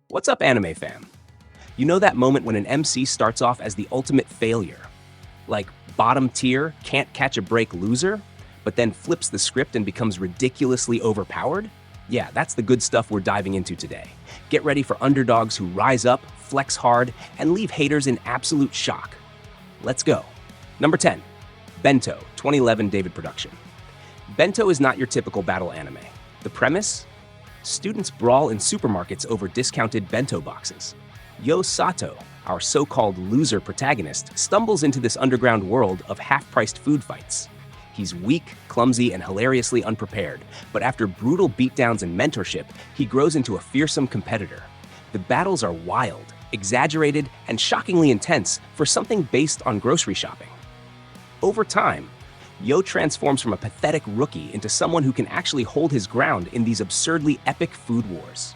What's up, anime fam? You know that moment when an MC starts off as the ultimate failure? Like bottom tier, can't catch a break loser, but then flips the script and becomes ridiculously overpowered? Yeah, that's the good stuff we're diving into today. Get ready for underdogs who rise up, flex hard, and leave haters in absolute shock. Let's go. Number 10, Bento, 2011 David production. Bento is not your typical battle anime. The premise? Students brawl in supermarkets over discounted bento boxes. Yo Sato, our so-called loser protagonist, stumbles into this underground world of half-priced food fights. He's weak, clumsy, and hilariously unprepared, but after brutal beatdowns and mentorship, he grows into a fearsome competitor. The battles are wild, exaggerated, and shockingly intense for something based on grocery shopping. Over time, Yo transforms from a pathetic rookie into someone who can actually hold his ground in these absurdly epic food wars.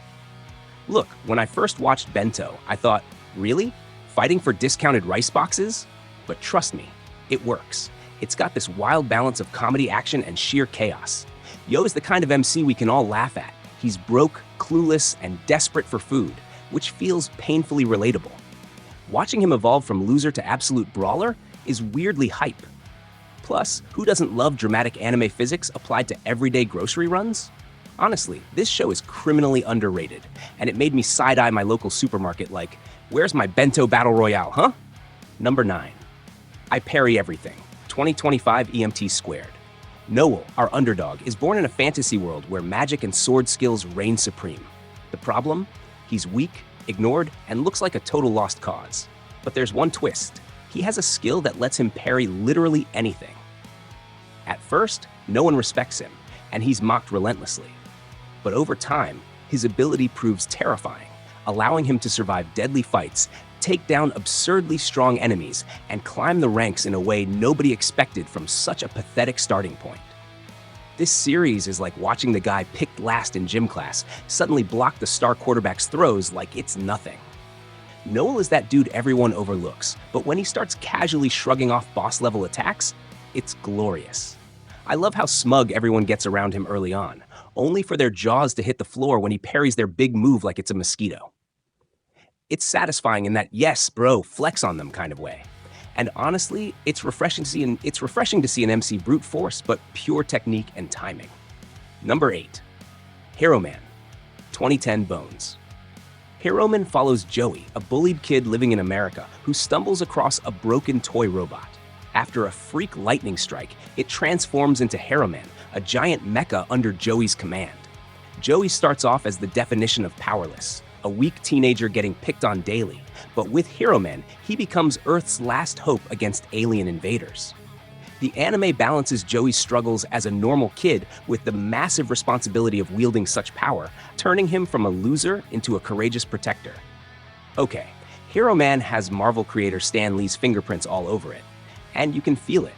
Look, when I first watched Bento, I thought, really? Fighting for discounted rice boxes? But trust me, it works. It's got this wild balance of comedy, action, and sheer chaos. Yo is the kind of MC we can all laugh at. He's broke, clueless, and desperate for food, which feels painfully relatable. Watching him evolve from loser to absolute brawler is weirdly hype. Plus, who doesn't love dramatic anime physics applied to everyday grocery runs? Honestly, this show is criminally underrated, and it made me side-eye my local supermarket like, where's my bento battle royale, huh? Number 9, I Parry Everything, 2025 EMT squared. Noel, our underdog, is born in a fantasy world where magic and sword skills reign supreme. The problem? He's weak, ignored, and looks like a total lost cause. But there's one twist. He has a skill that lets him parry literally anything. At first, no one respects him, and he's mocked relentlessly. But over time, his ability proves terrifying, allowing him to survive deadly fights, take down absurdly strong enemies, and climb the ranks in a way nobody expected from such a pathetic starting point. This series is like watching the guy picked last in gym class suddenly block the star quarterback's throws like it's nothing. Noel is that dude everyone overlooks, but when he starts casually shrugging off boss-level attacks, it's glorious. I love how smug everyone gets around him early on, only for their jaws to hit the floor when he parries their big move like it's a mosquito. It's satisfying in that, yes, bro, flex on them kind of way. And honestly, it's refreshing to see an MC brute force, but pure technique and timing. Number 8, Heroman, 2010 Bones. Heroman follows Joey, a bullied kid living in America who stumbles across a broken toy robot. After a freak lightning strike, it transforms into Heroman, a giant mecha under Joey's command. Joey starts off as the definition of powerless, a weak teenager getting picked on daily, but with Heroman, he becomes Earth's last hope against alien invaders. The anime balances Joey's struggles as a normal kid with the massive responsibility of wielding such power, turning him from a loser into a courageous protector. Okay, Heroman has Marvel creator Stan Lee's fingerprints all over it, and you can feel it.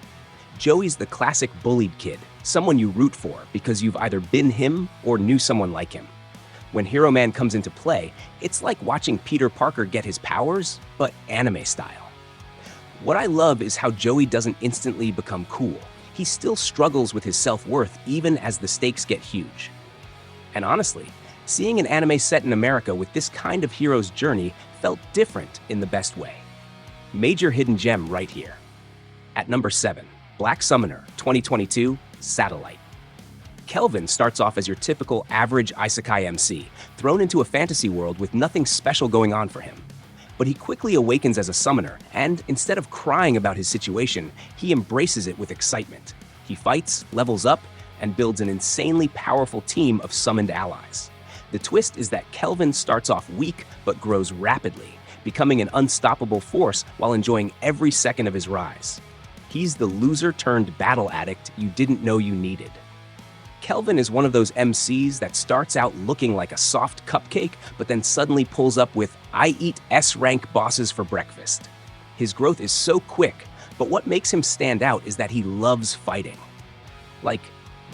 Joey's the classic bullied kid, someone you root for because you've either been him or knew someone like him. When Heroman comes into play, it's like watching Peter Parker get his powers, but anime style. What I love is how Joey doesn't instantly become cool. He still struggles with his self-worth even as the stakes get huge. And honestly, seeing an anime set in America with this kind of hero's journey felt different in the best way. Major hidden gem right here. At number 7, Black Summoner, 2022, Satellite. Kelvin starts off as your typical average isekai MC, thrown into a fantasy world with nothing special going on for him. But he quickly awakens as a summoner, and instead of crying about his situation, he embraces it with excitement. He fights, levels up, and builds an insanely powerful team of summoned allies. The twist is that Kelvin starts off weak but grows rapidly, becoming an unstoppable force while enjoying every second of his rise. He's the loser-turned-battle addict you didn't know you needed. Kelvin is one of those MCs that starts out looking like a soft cupcake, but then suddenly pulls up with, I eat S-rank bosses for breakfast. His growth is so quick, but what makes him stand out is that he loves fighting. Like,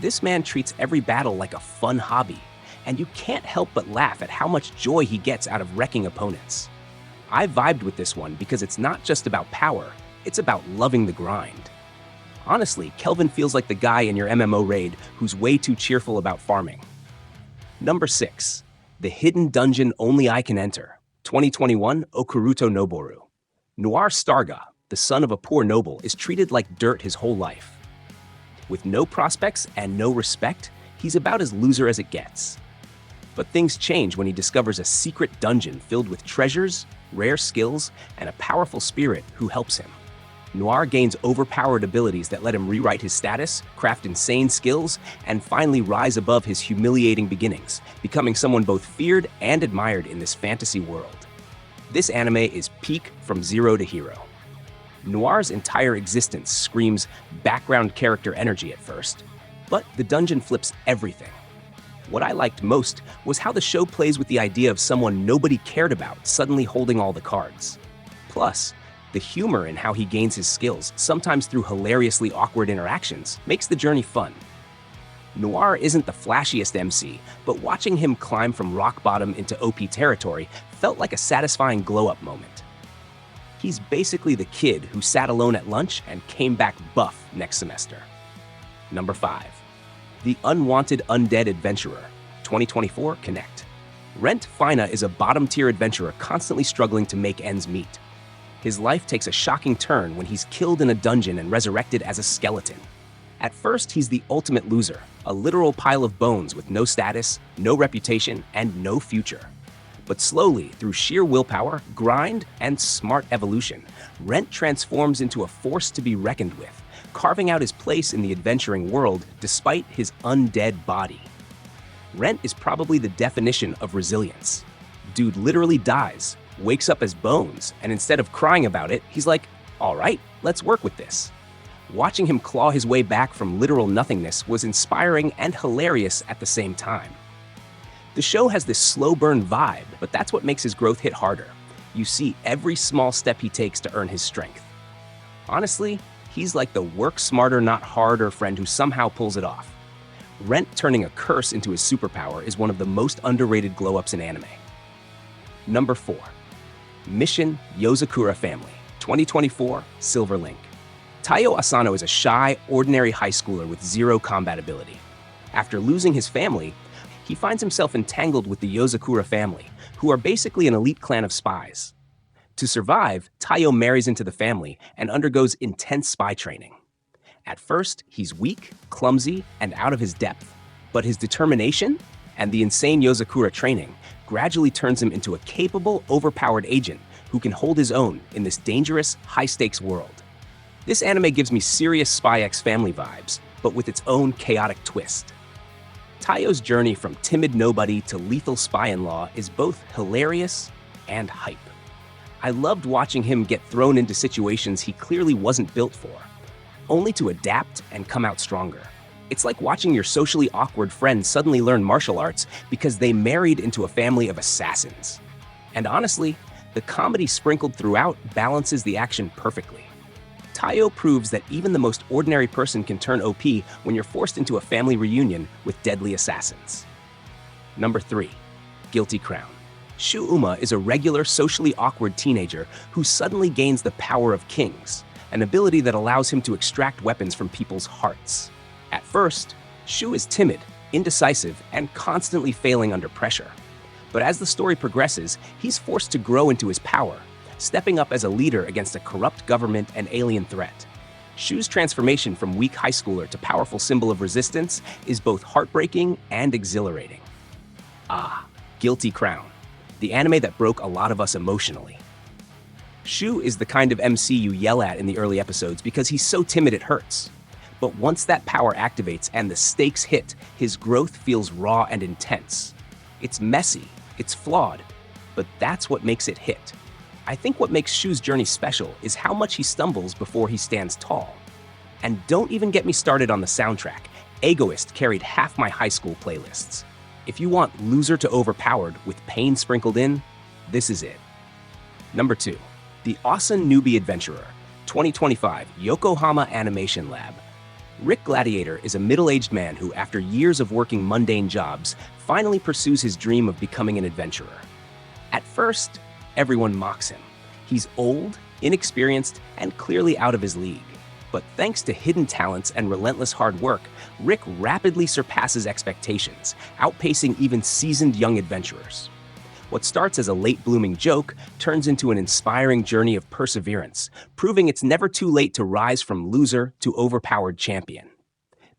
this man treats every battle like a fun hobby, and you can't help but laugh at how much joy he gets out of wrecking opponents. I vibed with this one because it's not just about power, it's about loving the grind. Honestly, Kelvin feels like the guy in your MMO raid who's way too cheerful about farming. Number 6, The hidden dungeon only I can enter. 2021 Okuruto Noboru. Noir Starga, the son of a poor noble, is treated like dirt his whole life. With no prospects and no respect, he's about as loser as it gets. But things change when he discovers a secret dungeon filled with treasures, rare skills, and a powerful spirit who helps him. Noir gains overpowered abilities that let him rewrite his status, craft insane skills, and finally rise above his humiliating beginnings, becoming someone both feared and admired in this fantasy world. This anime is peak from zero to hero. Noir's entire existence screams background character energy at first, but the dungeon flips everything. What I liked most was how the show plays with the idea of someone nobody cared about suddenly holding all the cards. Plus, the humor in how he gains his skills, sometimes through hilariously awkward interactions, makes the journey fun. Noir isn't the flashiest MC, but watching him climb from rock bottom into OP territory felt like a satisfying glow-up moment. He's basically the kid who sat alone at lunch and came back buff next semester. Number 5. The Unwanted Undead Adventurer, 2024 Connect. Rent Fina is a bottom-tier adventurer constantly struggling to make ends meet. His life takes a shocking turn when he's killed in a dungeon and resurrected as a skeleton. At first, he's the ultimate loser, a literal pile of bones with no status, no reputation, and no future. But slowly, through sheer willpower, grind, and smart evolution, Rent transforms into a force to be reckoned with, carving out his place in the adventuring world despite his undead body. Rent is probably the definition of resilience. Dude literally dies, wakes up as bones, and instead of crying about it, he's like, all right, let's work with this. Watching him claw his way back from literal nothingness was inspiring and hilarious at the same time. The show has this slow burn vibe, but that's what makes his growth hit harder. You see every small step he takes to earn his strength. Honestly, he's like the work smarter, not harder friend who somehow pulls it off. Rent turning a curse into his superpower is one of the most underrated glow-ups in anime. Number 4. Mission Yozakura Family, 2024 Silver Link. Taiyo Asano is a shy, ordinary high schooler with zero combat ability. After losing his family, he finds himself entangled with the Yozakura family, who are basically an elite clan of spies. To survive, Taiyo marries into the family and undergoes intense spy training. At first, he's weak, clumsy, and out of his depth, but his determination and the insane Yozakura training gradually turns him into a capable, overpowered agent who can hold his own in this dangerous, high-stakes world. This anime gives me serious Spy X Family vibes, but with its own chaotic twist. Taiyo's journey from timid nobody to lethal spy-in-law is both hilarious and hype. I loved watching him get thrown into situations he clearly wasn't built for, only to adapt and come out stronger. It's like watching your socially awkward friend suddenly learn martial arts because they married into a family of assassins. And honestly, the comedy sprinkled throughout balances the action perfectly. Taiyo proves that even the most ordinary person can turn OP when you're forced into a family reunion with deadly assassins. Number 3. Guilty Crown. Shu Uma is a regular, socially awkward teenager who suddenly gains the power of kings, an ability that allows him to extract weapons from people's hearts. At first, Shu is timid, indecisive, and constantly failing under pressure. But as the story progresses, he's forced to grow into his power, stepping up as a leader against a corrupt government and alien threat. Shu's transformation from weak high schooler to powerful symbol of resistance is both heartbreaking and exhilarating. Guilty Crown, the anime that broke a lot of us emotionally. Shu is the kind of MC you yell at in the early episodes because he's so timid it hurts. But once that power activates and the stakes hit, his growth feels raw and intense. It's messy, it's flawed, but that's what makes it hit. I think what makes Shu's journey special is how much he stumbles before he stands tall. And don't even get me started on the soundtrack. Egoist carried half my high school playlists. If you want loser to overpowered with pain sprinkled in, this is it. Number 2. The Awesome Newbie Adventurer, 2025 Yokohama Animation Lab. Rick Gladiator is a middle-aged man who, after years of working mundane jobs, finally pursues his dream of becoming an adventurer. At first, everyone mocks him. He's old, inexperienced, and clearly out of his league. But thanks to hidden talents and relentless hard work, Rick rapidly surpasses expectations, outpacing even seasoned young adventurers. What starts as a late-blooming joke turns into an inspiring journey of perseverance, proving it's never too late to rise from loser to overpowered champion.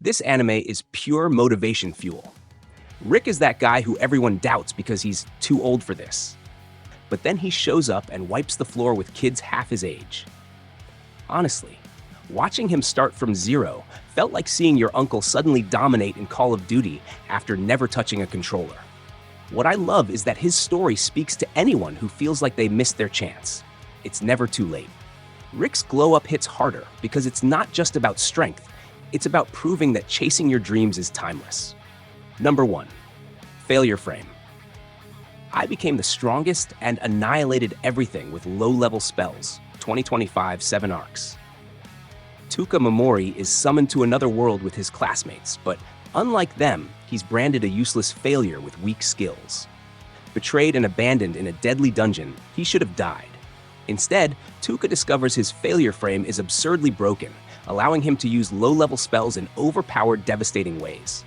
This anime is pure motivation fuel. Rick is that guy who everyone doubts because he's too old for this. But then he shows up and wipes the floor with kids half his age. Honestly, watching him start from zero felt like seeing your uncle suddenly dominate in Call of Duty after never touching a controller. What I love is that his story speaks to anyone who feels like they missed their chance. It's never too late. Rick's glow-up hits harder because it's not just about strength, it's about proving that chasing your dreams is timeless. Number 1. Failure Frame. I became the strongest and annihilated everything with low-level spells, 2025 7 arcs. Tuka Momori is summoned to another world with his classmates, but unlike them, he's branded a useless failure with weak skills. Betrayed and abandoned in a deadly dungeon, he should have died. Instead, Tuka discovers his failure frame is absurdly broken, allowing him to use low-level spells in overpowered, devastating ways.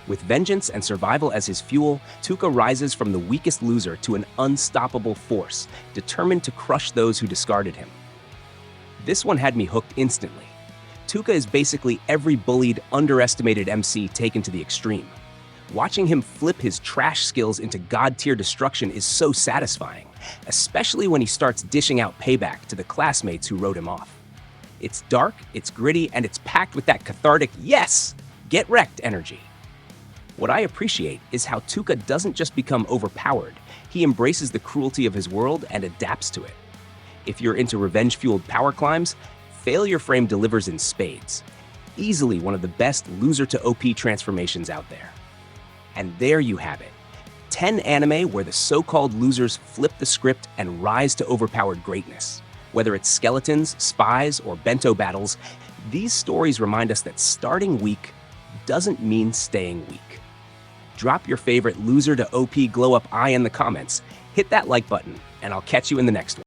With vengeance and survival as his fuel, Tuka rises from the weakest loser to an unstoppable force, determined to crush those who discarded him. This one had me hooked instantly. Tuka is basically every bullied, underestimated MC taken to the extreme. Watching him flip his trash skills into god-tier destruction is so satisfying, especially when he starts dishing out payback to the classmates who wrote him off. It's dark, it's gritty, and it's packed with that cathartic, yes, get wrecked energy. What I appreciate is how Tuka doesn't just become overpowered, he embraces the cruelty of his world and adapts to it. If you're into revenge-fueled power climbs, Failure Frame delivers in spades. Easily one of the best loser to OP transformations out there. And there you have it. 10 anime where the so-called losers flip the script and rise to overpowered greatness. Whether it's skeletons, spies, or bento battles, these stories remind us that starting weak doesn't mean staying weak. Drop your favorite loser to OP glow-up eye in the comments, hit that like button, and I'll catch you in the next one.